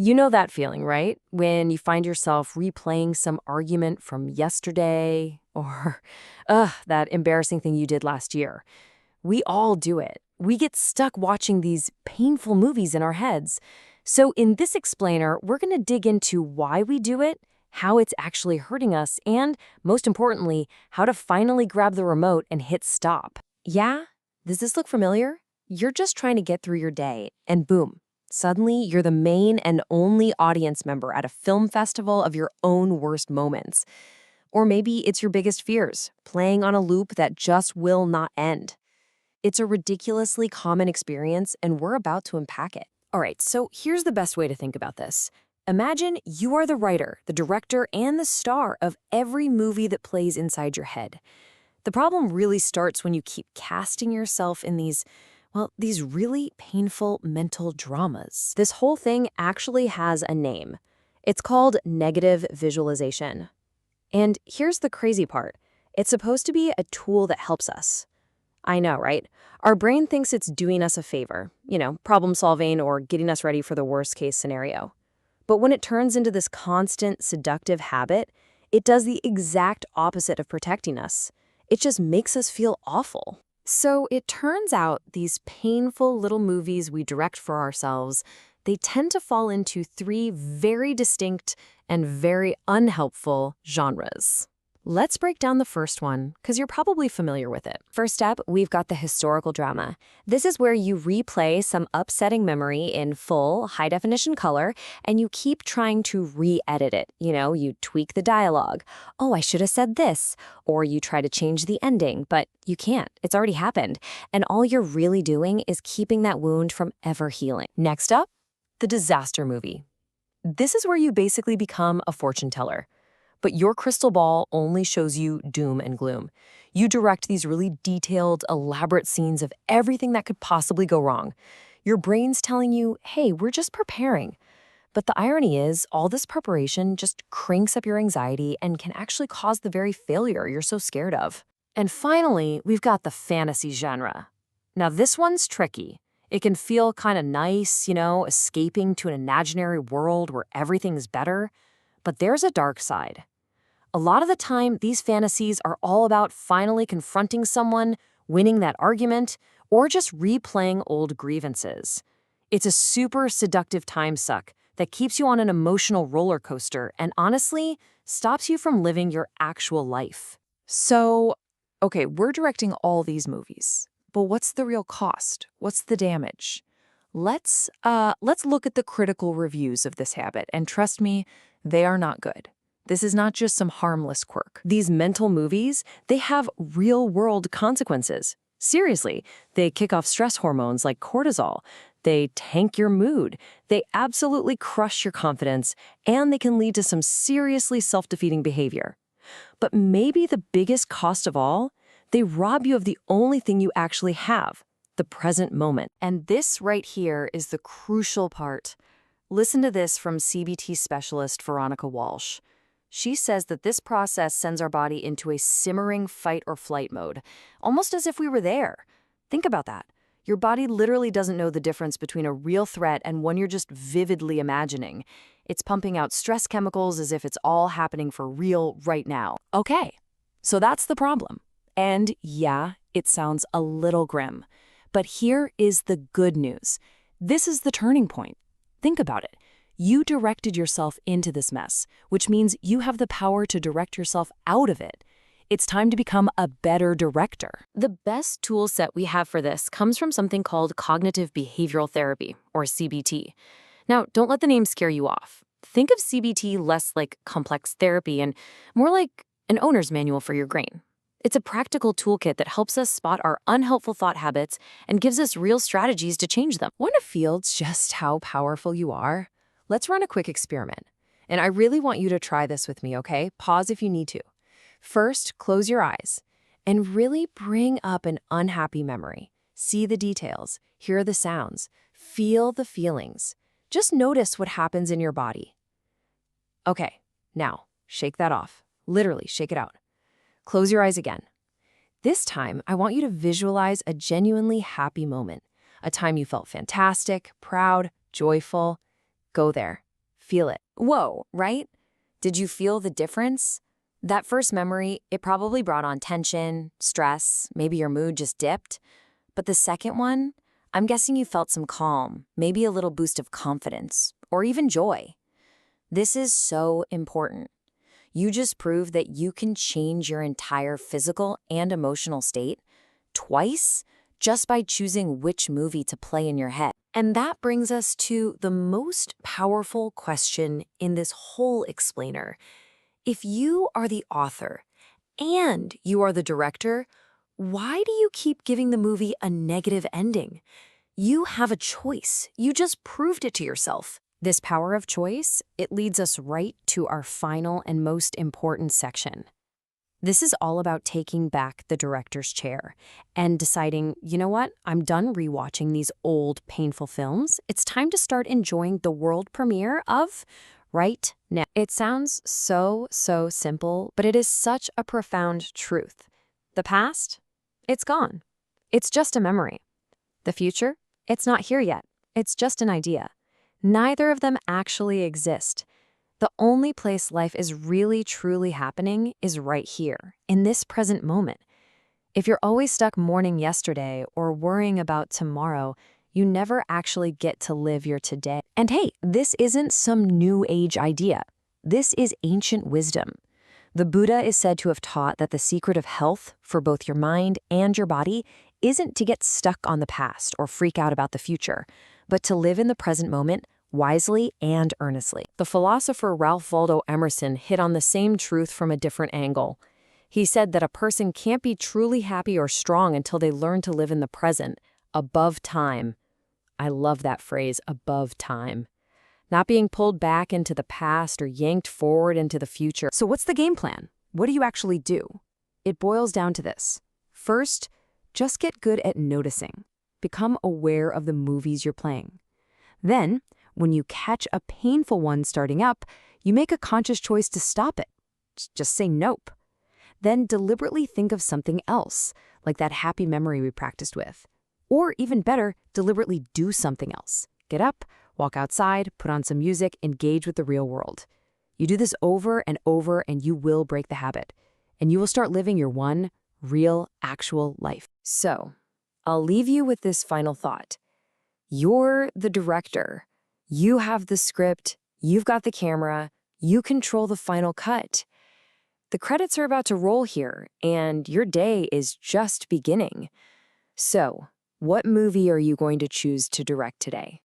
You know that feeling, right? When you find yourself replaying some argument from yesterday or, that embarrassing thing you did last year. We all do it. We get stuck watching these painful movies in our heads. So in this explainer, we're going to dig into why we do it, how it's actually hurting us, and, most importantly, how to finally grab the remote and hit stop. Yeah? Does this look familiar? You're just trying to get through your day, and boom. Suddenly, you're the main and only audience member at a film festival of your own worst moments. Or maybe it's your biggest fears, playing on a loop that just will not end. It's a ridiculously common experience, and we're about to unpack it. All right, so here's the best way to think about this. Imagine you are the writer, the director, and the star of every movie that plays inside your head. The problem really starts when you keep casting yourself in these really painful mental dramas. This whole thing actually has a name. It's called negative visualization. And here's the crazy part. It's supposed to be a tool that helps us. I know, right? Our brain thinks it's doing us a favor, problem solving or getting us ready for the worst case scenario. But when it turns into this constant, seductive habit, it does the exact opposite of protecting us. It just makes us feel awful. So it turns out these painful little movies we direct for ourselves, they tend to fall into three very distinct and very unhelpful genres. Let's break down the first one, because you're probably familiar with it. First up, we've got the historical drama. This is where you replay some upsetting memory in full, high-definition color, and you keep trying to re-edit it. You tweak the dialogue. Oh, I should have said this. Or you try to change the ending, but you can't. It's already happened. And all you're really doing is keeping that wound from ever healing. Next up, the disaster movie. This is where you basically become a fortune teller. But your crystal ball only shows you doom and gloom. You direct these really detailed, elaborate scenes of everything that could possibly go wrong. Your brain's telling you, hey, we're just preparing. But the irony is, all this preparation just cranks up your anxiety and can actually cause the very failure you're so scared of. And finally, we've got the fantasy genre. Now, this one's tricky. It can feel kind of nice, escaping to an imaginary world where everything's better. But there's a dark side. A lot of the time, these fantasies are all about finally confronting someone, winning that argument, or just replaying old grievances. It's a super seductive time suck that keeps you on an emotional roller coaster and honestly stops you from living your actual life. So, okay, we're directing all these movies, but what's the real cost? What's the damage? Let's look at the critical reviews of this habit, and trust me, they are not good. This is not just some harmless quirk. These mental movies, they have real-world consequences. Seriously, they kick off stress hormones like cortisol. They tank your mood. They absolutely crush your confidence, and they can lead to some seriously self-defeating behavior. But maybe the biggest cost of all, they rob you of the only thing you actually have, the present moment. And this right here is the crucial part. Listen to this from CBT specialist Veronica Walsh. She says that this process sends our body into a simmering fight or flight mode, almost as if we were there. Think about that. Your body literally doesn't know the difference between a real threat and one you're just vividly imagining. It's pumping out stress chemicals as if it's all happening for real right now. Okay, so that's the problem. And yeah, it sounds a little grim. But here is the good news. This is the turning point. Think about it. You directed yourself into this mess, which means you have the power to direct yourself out of it. It's time to become a better director. The best tool set we have for this comes from something called cognitive behavioral therapy, or CBT. Now, don't let the name scare you off. Think of CBT less like complex therapy and more like an owner's manual for your brain. It's a practical toolkit that helps us spot our unhelpful thought habits and gives us real strategies to change them. Want to feel just how powerful you are? Let's run a quick experiment. And I really want you to try this with me, okay? Pause if you need to. First, close your eyes and really bring up an unhappy memory. See the details, hear the sounds, feel the feelings. Just notice what happens in your body. Okay, now shake that off. Literally, shake it out. Close your eyes again. This time, I want you to visualize a genuinely happy moment, a time you felt fantastic, proud, joyful. Go there. feel it. Whoa, right? Did you feel the difference? That first memory, it probably brought on tension, stress, maybe your mood just dipped. But the second one, I'm guessing you felt some calm, maybe a little boost of confidence, or even joy. This is so important. You just proved that you can change your entire physical and emotional state twice just by choosing which movie to play in your head. And that brings us to the most powerful question in this whole explainer. If you are the author and you are the director, why do you keep giving the movie a negative ending? You have a choice. You just proved it to yourself. This power of choice, it leads us right to our final and most important section. This is all about taking back the director's chair and deciding, you know what, I'm done rewatching these old, painful films. It's time to start enjoying the world premiere of right now. It sounds so simple, but it is such a profound truth. The past, it's gone. It's just a memory. The future, it's not here yet. It's just an idea. Neither of them actually exist. The only place life is really, truly happening is right here, in this present moment. If you're always stuck mourning yesterday or worrying about tomorrow, you never actually get to live your today. And hey, this isn't some new age idea. This is ancient wisdom. The Buddha is said to have taught that the secret of health for both your mind and your body isn't to get stuck on the past or freak out about the future, but to live in the present moment wisely and earnestly. The philosopher Ralph Waldo Emerson hit on the same truth from a different angle. He said that a person can't be truly happy or strong until they learn to live in the present, above time. I love that phrase, above time. Not being pulled back into the past or yanked forward into the future. So what's the game plan? What do you actually do? It boils down to this. First, just get good at noticing. Become aware of the movies you're playing. Then, when you catch a painful one starting up, you make a conscious choice to stop it. Just say nope. Then deliberately think of something else, like that happy memory we practiced with. Or even better, deliberately do something else. Get up, walk outside, put on some music, engage with the real world. You do this over and over and you will break the habit. And you will start living your one real, actual life. So, I'll leave you with this final thought. You're the director. You have the script, you've got the camera, you control the final cut. The credits are about to roll here, and your day is just beginning. So, what movie are you going to choose to direct today?